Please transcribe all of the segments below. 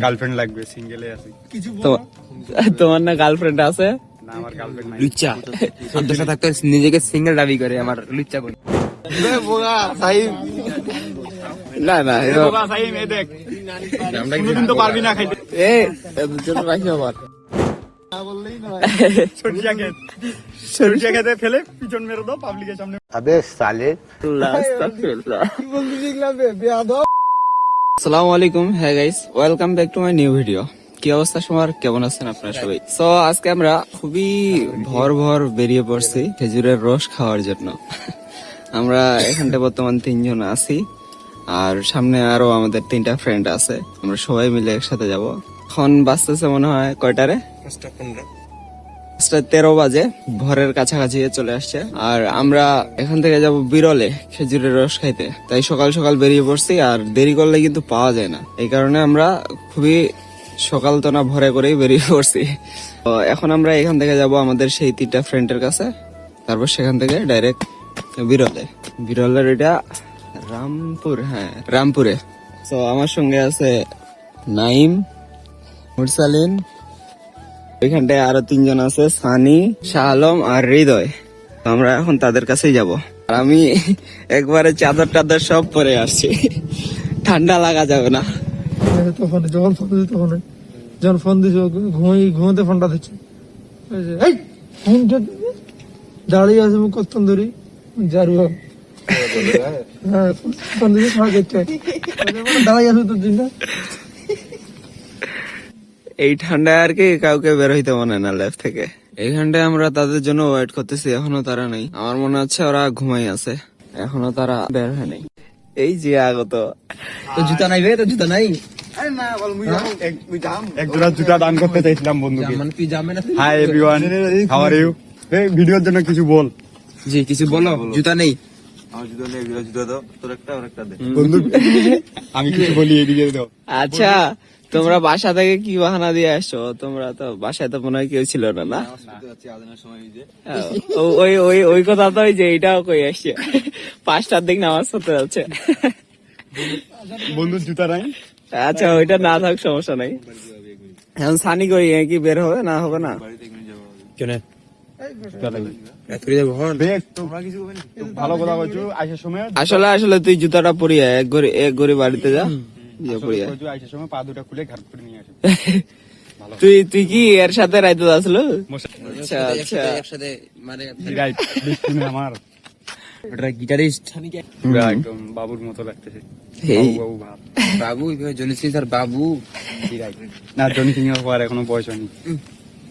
Girlfriend লাগবে, সিঙ্গেলে আছি। তোমার না গার্লফ্রেন্ড আছে? না, আমার গার্লফ্রেন্ড নাই। লুচ্চা সন্তোষ থাকতে নিজেকে সিঙ্গেল দাবি করে আমার লুচ্চা বল। না না দেখ কোনদিন তো পারবি না খাইতে। রাখি আবার সরিষা খেতে ফেলে পিছন মেরে দাও পাবলিকের সামনে। আসসালামু আলাইকুম, হ্যাঁ guys, welcome back to my new video. কি অবস্থা সবার, কেমন আছেন আপনারা সবাই? সো আজকে আমরা খুবই ভর বেরিয়ে পড়ছি খেজুরের রস খাওয়ার জন্য। আমরা এখানটা বর্তমান 3 জন আছি, আর সামনে আরো আমাদের 3টা ফ্রেন্ড আছে। আমরা সবাই মিলে একসাথে যাব। এখন বাজতেছে মনে হয় কয়টারে, 5:13 বাজে, ভোরের কাছাকাছি চলে আসছে। আর আমরা এখান থেকে যাব বিরলে খেজুরের রস খাইতে। তাই সকাল সকাল বেরিয়ে পড়ছি, আর দেরি করলে কিন্তু পাওয়া যায় না। এই কারণে আমরা খুবই সকাল তো না ভোরে করেই বেরিয়ে পড়ছি। তো এখন আমরা এখান থেকে যাব আমাদের সেই 3টা ফ্রেন্ডের কাছে, তারপর সেখান থেকে ডাইরেক্ট বিরলের এটা রামপুর, হ্যাঁ রামপুরে। তো আমার সঙ্গে আছে নাইম, মুরসালিন, ওইখানটায় আরো 3 জন আছে, সানি, শাহ আলম আর হৃদয়। আমরা এখন তাদের কাছেই যাব। আর আমি একবারে চাদর টাদর সব পরে আসছি, ঠান্ডা লাগা যাবে না। তখন যখন ফোন দিচ্ছে ঘুমাতে ফোনটা দিচ্ছে, ফোনটা দাঁড়িয়ে আছে মুখ কতক্ষণ ধরে জারু। হ্যাঁ ফোন দিচ্ছে দাঁড়িয়ে আছে তোর দিনটা। এই ঠান্ডায় আর কি কাউকে বের হইতে মনে না ল্যাব থেকে। এইখানটায় আমরা তাদের জন্য ওয়েট করতেছি, এখনো তারা নেই। আমার মনে হচ্ছে ওরা ঘুমাই আছে, এখনো তারা বের হয় নাই। এই যে আগত, তো জুতা নাই বে, তো জুতা নাই। এক জোড়া জুতা দান করতে চাইছিলাম বন্ধুকে। মানে তুই যাবে না? Hi everyone, how are you? এই ভিডিওর জন্য কিছু বল। জি কিছু বলো। জুতা নেই, বন্ধু আমি কিছু বলি, এদিকে দাও। আচ্ছা তোমরা বাসা থেকে কি বাহানা দিয়ে আসছো? তোমরা তো বাসায় তো মনে হয় কেউ ছিল না, না? ওই ওই ওই কথা তো, ওই যে এটাও কই আসছে, 5টার দিক নামাজ পড়তে যাচ্ছে। বন্ধুর জুতা নাই। আচ্ছা ওইটা না থাক, সমস্যা নাই। এখন সানি কই, কি বের হবে না হবে না? কেন ভালো কথা বলছো। আইসার সময় আসলে তুই জুতাটা পরিয়ে এক ঘড়ি বাড়িতে যা, আইসার সময় পা দুটা খুলে ঘাট করে নিয়ে আসো। তুই কি এর সাথে রাইতে আসলো? আচ্ছা আচ্ছা, একসাথে মানে আমার ওটা গিটারিস্ট একদম বাবুর মতো লাগতেছে। এই বাবু ভাব। বাবু জনি সিং স্যার বাবু। না জনি সিং এর পর এখনো বয়স হয়নি।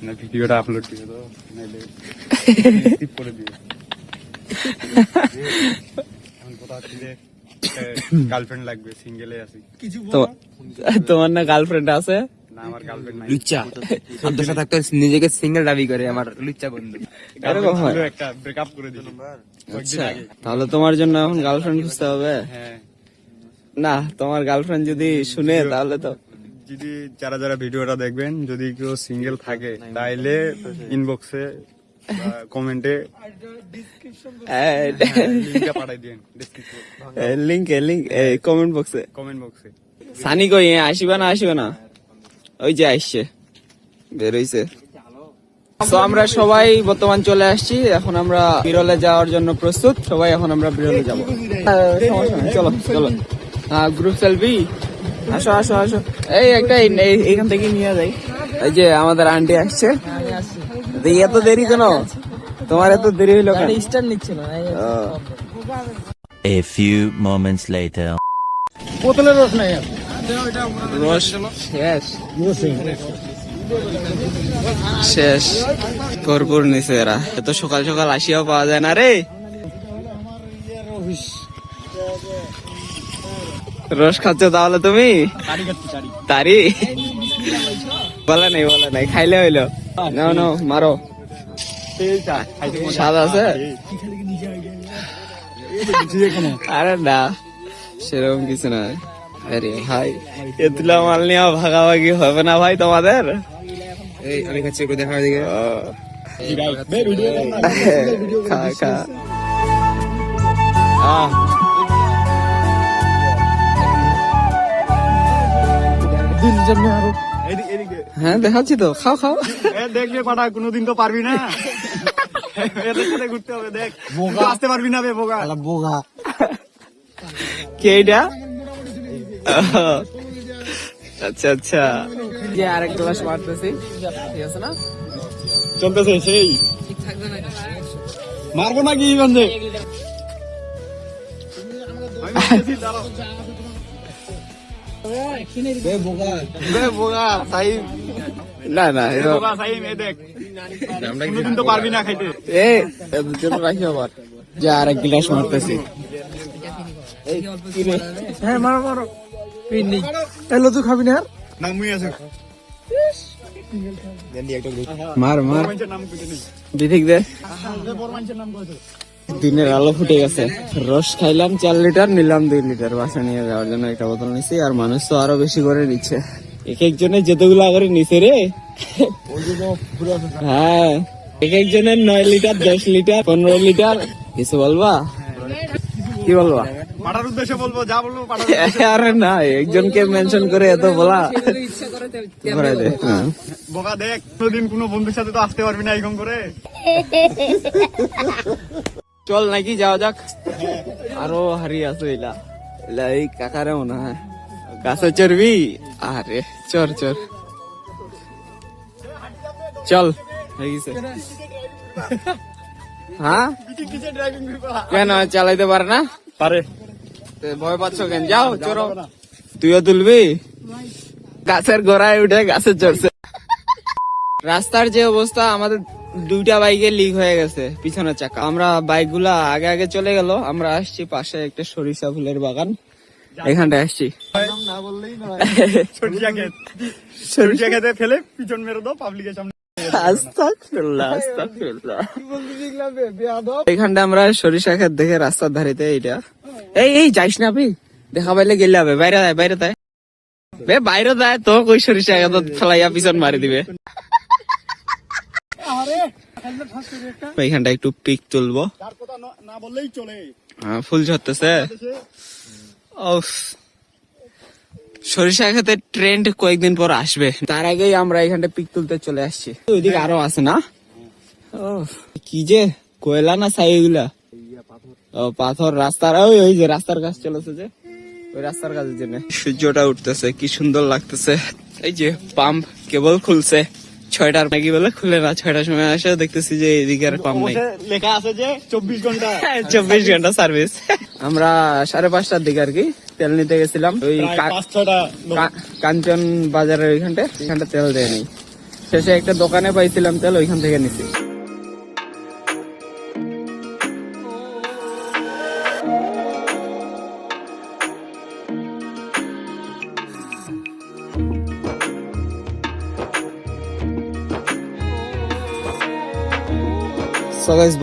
না ভিডিওটা আপলোড দিয়ে দাও, নাইলে স্কিপ করে দিও। এখন কথা হচ্ছে গার্লফ্রেন্ড লাগবে, সিঙ্গেলে আছি। তোমার না গার্লফ্রেন্ড আছে? না, আমার গার্লফ্রেন্ড নাই। লুচ্চা সন্তোষ থাকতে নিজেকে সিঙ্গেল দাবি করে আমার লুচ্চা বন্ধু। এরকম হয়? একটা ব্রেকআপ করে দিল। আচ্ছা তাহলে তোমার জন্য এখন গার্লফ্রেন্ড খুঁজতে হবে। হ্যাঁ, না তোমার গার্লফ্রেন্ড যদি শুনে তাহলে তো, যদি যারা ভিডিওটা দেখবেন, যদি কেউ সিঙ্গেল থাকে তাইলে ইনবক্সে কমেন্টে লিংকটা পাঠাই দিন, লিংক কমেন্ট বক্সে। কমেন্ট বক্সে। সানি কই, আসিবা না? ওই যে আসছে, বের হইছে। তো আমরা সবাই বর্তমান চলে আসছি, এখন আমরা বিরলে যাওয়ার জন্য প্রস্তুত। সবাই এখন আমরা বিরলে যাবো, চলো গ্রুপ সেলফি। আসো আসো আসো, এই একটা এইখান থেকে নিয়ে যাই। এই যে আমাদের আন্টি আসছে। এত দেরি কেন তোমার? এত দেরি হইলো কেন? স্টার নিচ্ছে না। A few moments later. বোতলের রস নাই, রস শেষ ভরপুর নিছে এরা। এত সকাল সকাল আসিয়াও পাওয়া যায় না রে। রস খাচ্ছ তাহলে তুমি? তারি বলে নাই, খাইলে হইলো। না মারো, স্বাদ আছে? আরে না, সেরকম কিছু না। আরে ভাই, এতলা মাল নিয়ে ভাগাভাগি হবে না ভাই তোমাদের? এই আমি খাচ্ছি, একটু দেখা দিকে। খা দিল জন্য আরো এদিকে এদিকে হ্যাঁ দেখাচ্ছি তো, খাও খাও। এ দেখবে পাটা কোনোদিন তো পারবি না এদের সাথে ঘুরতে হবে দেখ বোকা আসতে পারবি না বে বোকা বোগা কে এটা? আচ্ছা আচ্ছা, যে আরেক গ্লাস মারতেছি, ঠিক আছে না? চলতেছে সেই মারবো নাকি বন্ধে না না, এটা দেখ কোনোদিন তো পারবি না খাইতে রাখি আবার, যে আরেক গ্লাস মারতেছি। হ্যাঁ মারো মারো এলো তুই খাবি না আর নাম মুই আছে মার মার, মানুষের নাম কইতে নেই বিধিক দে। বড় মানুষের নাম কইতে দিনের আলো ফুটে গেছে, রস খাইলাম 4 লিটার, নিলাম 2 লিটার, বাসা নিয়ে যাওয়ার জন্য একটা বোতল নিছি। আর মানুষ তো আরো বেশি করে নিচ্ছে, এক একজনের যতগুলো করে নিছে রে। হ্যাঁ, এক একজনের 9 লিটার, 10 লিটার, 15 লিটার। কিছু বলবা? কি বলবা? পাঠার উদ্দেশ্যে বলবো, যা বলবো পাঠার আরে না, একজনকে মেনশন করে এত বলা করে দে। হ্যাঁ। বোকা দেখ কোনোদিন কোনো বন্ধুর সাথে তো আসতে পারবি না এরকম করে চল নাকি যাওয়া যাক, আরো হারিয়ে আছো এলা এলা, এই কাকারে মনে হয় গাছে চড়বি। আরে চর চর চল, হয়ে গেছে। হ্যাঁ কেন চালাইতে পারে না? পারে তো ভয় পাচ্ছ কেন? যাও চড়ো, তুইও তুলবি? গাছের গোড়ায় উঠে গাছে চড়ছে। রাস্তার যে অবস্থা, আমাদের 2টা বাইকে লিক হয়ে গেছে পিছনের চাকা। আমরা বাইক গুলা আগে আগে চলে গেল, আমরা আসছি পাশে একটা সরিষা ফুলের বাগান, এখানটায় আসছি। সরিষা ক্ষেত, সরিষা খেতে ফেলে পিছন মেরে দাও পাবলিকের সামনে। আস্তাগফিরুল্লাহ, আস্তাগফিরুল্লাহ। এখানটা আমরা সরিষা ক্ষেত দেখে রাস্তার ধারিতে এইটা। এই যাইস না ভাই, দেখা পাইলে গেলে হবে। বাইরে দেয়, বাইরে দেয়, বাইরে দেয় তো কই সরিষা ক্ষেত ফেলাইয়া পিছন মারি দিবে। এইখানটা একটু পিক তুলবো, তার কথা না বললেই চলে। ফুল ঝরতেছে। সরিষা ক্ষেতে ট্রেন্ড কয়েকদিন পর আসবে, তার আগেই আমরা এখানটা পিক তুলতে চলে আসছি। ওইদিকে আরো আছে না? কি যে কয়লা না ছাই এগুলা? ও পাথর, রাস্তার ওই যে রাস্তার কাজ চলেছে, যে ওই রাস্তার কাজের জন্য। সূর্যটা উঠতেছে, কি সুন্দর লাগতেছে। এই যে পাম্প কেবল খুলছে 6টার, নাকি বলে খুলে না, 6টার সময় আসে দেখতেছি যে এদিকে আর পাম্প নাই। লেখা আছে যে 24 ঘন্টা 24 ঘন্টা সার্ভিস। আমরা 5:30টার দিকে আর কি তেল নিতে গেছিলাম, ওই 5-6টা কাঞ্চন বাজারের ওইখানটা তেল দেয়নি। শেষে একটা দোকানে পাইছিলাম তেল, ওইখান থেকে নিছি।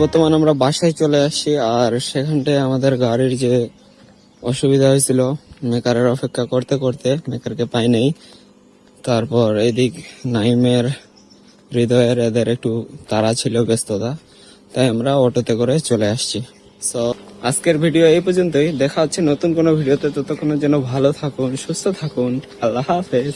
বর্তমানে আমরা বাসায় চলে আসছি, আর সেখানটায় আমাদের গাড়ির যে অসুবিধা হয়েছিল, মেকারের অপেক্ষা করতে করতে মেকারকে পাই নাই। তারপর এদিক নাইমের, হৃদয়ের, এদের একটু তাড়া ছিল, ব্যস্ততা, তাই আমরা অটোতে করে চলে আসছি। সো আজকের ভিডিও এই পর্যন্তই, দেখা হচ্ছে নতুন কোনো ভিডিওতে। ততক্ষণের জন্য ভালো থাকুন, সুস্থ থাকুন, আল্লাহ হাফেজ।